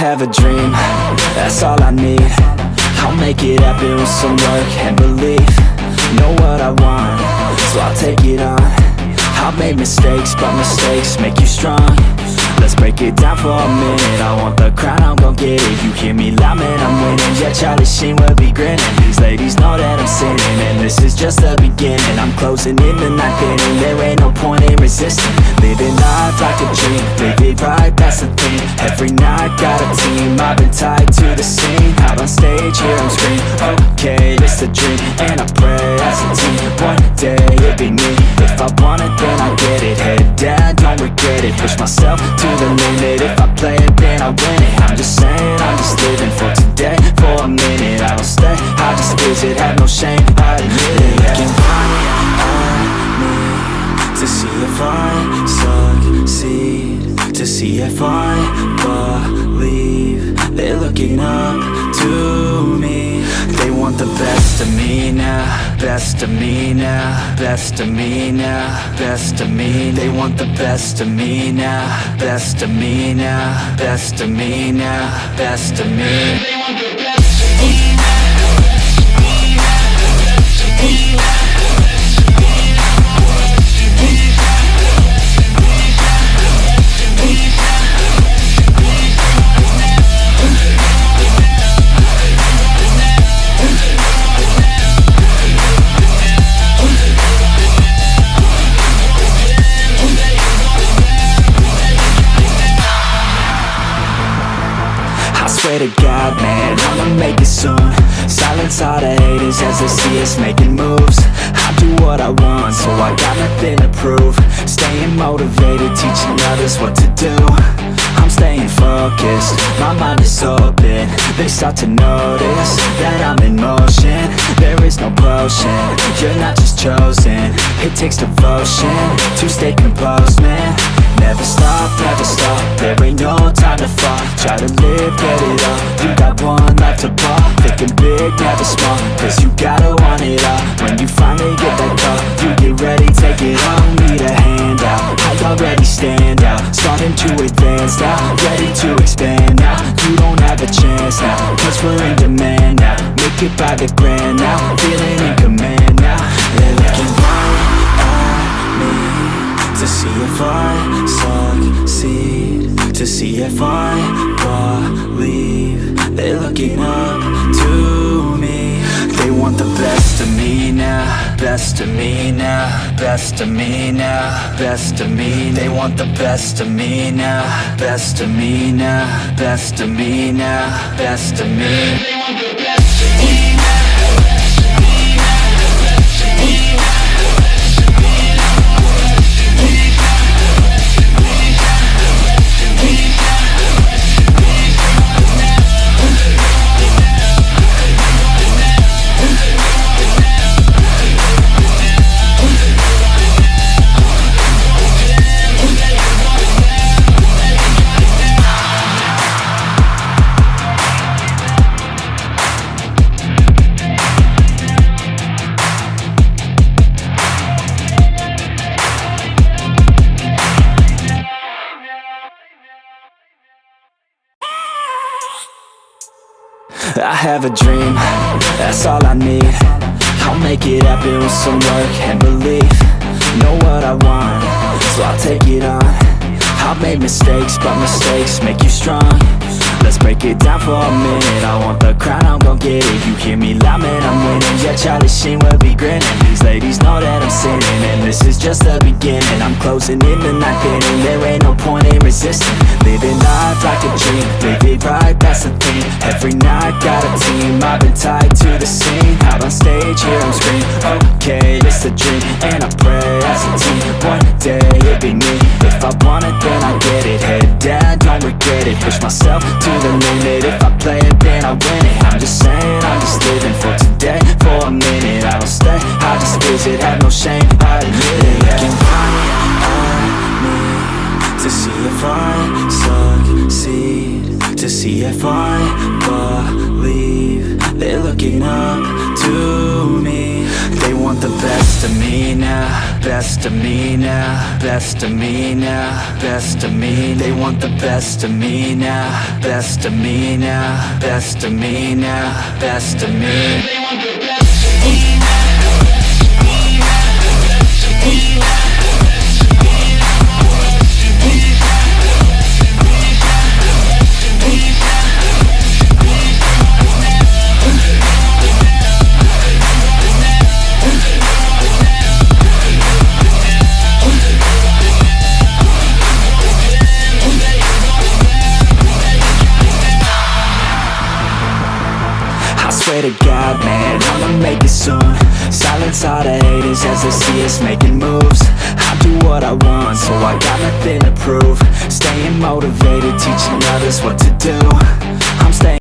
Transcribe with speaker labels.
Speaker 1: have a dream, that's all I need. I'll make it happen with some work and belief. Know what I want, so I'll take it on. I've made mistakes, but mistakes make you strong. Let's break it down for a minute. I want the crown, I'm gon' get it. You hear me loud, man, I'm winning. Yeah, Charlie Sheen will be grinning. These ladies know that I'm sinning, and this is just the beginning. I'm closing in the ninth inning. There ain't no point in resisting. Living life like a dream, live it right, that's the thing. Every night got a team, I've been tied to the scene. Out on stage, here I'm screaming, okay, this a dream. And I pray as a team, one day it'll be me. If I want it, then I get it. Head down, don't regret it. Push myself to the limit. If I play it, then I win it. I'm just saying, I'm just living for today. For a minute, I don't stay, I just visit. Have no shame, I admit it. Looking right at me to see if I succeed, to see if I believe. They're looking up to me. They want the best of me now, best of me now, best of me now, best of me. They want the best of me now, best of me now, best of me now, best of me. They want the best of me now, best of me now, best of me now. Swear to God, man, I'ma make it soon. Silence all the haters as they see us making moves. I do what I want, so I got nothing to prove. Staying motivated, teaching others what to do. I'm staying focused, my mind is open. They start to notice that I'm in motion. There is no potion, you're not just chosen. It takes devotion to stay composed, man. Never stop, there ain't no time to fall. Try to live, get it all, you got one life to ball. Thinking big, never small, cause you gotta want it all. When you finally get that call, you get ready, take it all. Need a hand out, I already stand out. Starting to advance now, ready to expand now. You don't have a chance now, cause we're in demand now. Make it by the grand now, feeling in command now. They're looking right at me to see if I succeed, to see if I believe. They're looking up to me. They want the best of me now, best of me now, best of me now, best of me. They want the best of me now, best of me now, best of me now, best of me. They want the best of me now, best of me now, best of me now. I have a dream, that's all I need. I'll make it happen with some work and belief. Know what I want, so I'll take it on. I've made mistakes, but mistakes make you strong. Let's break it down for a minute. I want the crown, I'm gon' get it. You hear me loud, man, I'm winning. Yeah, Charlie Sheen will be grinning. These ladies know that I'm sinning, and this is just the beginning. I'm closing in the ninth inning. There ain't no point in resisting. Living life like a dream, live it right, that's the thing. Every night got a team, I've been tied to the scene. Out on stage, here I'm screaming, okay, this a dream. And I pray as a team, one day it'll be me. If I want it, then I get it. Head down, don't regret it. Push myself to the limit. If I play it, then I win it. I'm just saying, I'm just living for today. For a minute, I don't stay, I just visit. Have no shame, I admit it. Looking right at me to see if I succeed, to see if I believe. They're looking up to me. They want the best of me now, best of me now, best of me now, best of me. They want the best of me now, best of me now, best of me now, best of me. They want the best of me now. I swear to God, man, I'ma make it soon. Silence all the haters as they see us making moves. I do what I want, so I got nothing to prove. Staying motivated, teaching others what to do. I'm staying